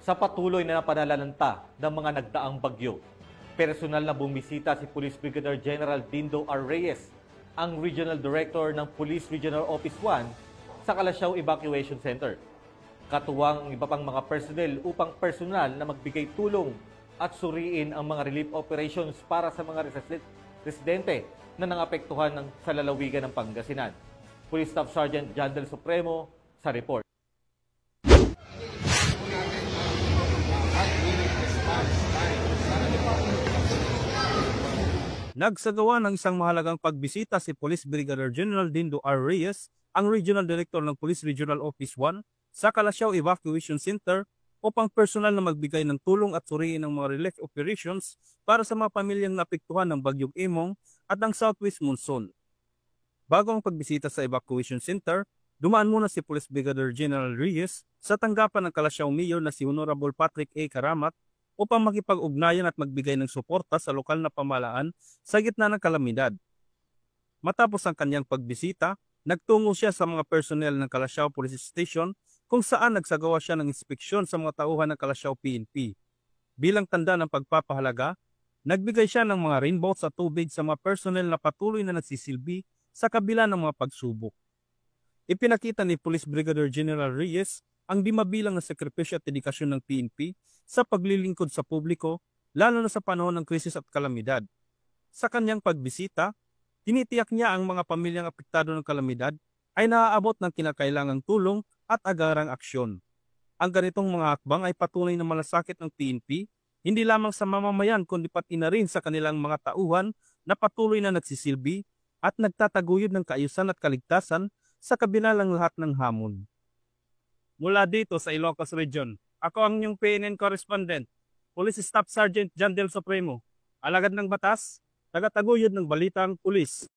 Sa patuloy na panalalanta ng mga nagdaang bagyo, personal na bumisita si Police Brigadier General Dindo R. Reyes, ang Regional Director ng Police Regional Office 1 sa Calasiao Evacuation Center. Katuwang ang iba pang mga personnel upang personal na magbigay tulong at suriin ang mga relief operations para sa mga residente na nangapektuhan sa lalawigan ng Pangasinan. Police Staff Sergeant John Del Supremo sa report. Nagsagawa ng isang mahalagang pagbisita si Police Brigadier General Dindo R. Reyes, ang Regional Director ng Police Regional Office 1, sa Calasiao Evacuation Center upang personal na magbigay ng tulong at suriin ang mga relief operations para sa mga pamilyang naapektuhan ng Bagyong Imong at ng Southwest Monsoon. Bago ang pagbisita sa Evacuation Center, dumaan muna si Police Brigadier General Reyes sa tanggapan ng Calasiao Mayor na si Honorable Patrick A. Karamat upang makipag-ugnayan at magbigay ng suporta sa lokal na pamahalaan sa gitna ng kalamidad. Matapos ang kanyang pagbisita, nagtungo siya sa mga personnel ng Calasiao Police Station kung saan nagsagawa siya ng inspeksyon sa mga tauhan ng Calasiao PNP. Bilang tanda ng pagpapahalaga, nagbigay siya ng mga rainbows at tubig sa mga personnel na patuloy na nagsisilbi sa kabila ng mga pagsubok. Ipinakita ni Police Brigadier General Reyes ang di mabilang na sakripisyo at dedikasyon ng PNP sa paglilingkod sa publiko, lalo na sa panahon ng krisis at kalamidad. Sa kanyang pagbisita, tinitiyak niya ang mga pamilyang apektado ng kalamidad ay naaabot ng kinakailangang tulong at agarang aksyon. Ang ganitong mga hakbang ay patunay na malasakit ng PNP, hindi lamang sa mamamayan kundi pati na rin sa kanilang mga tauhan na patuloy na nagsisilbi at nagtataguyod ng kaayusan at kaligtasan sa kabila ng lahat ng hamon. Mula dito sa Ilocos Region, ako ang inyong PNN correspondent, Police Staff Sergeant John Del Supremo, alagad ng batas, tagataguyod ng balitang pulis.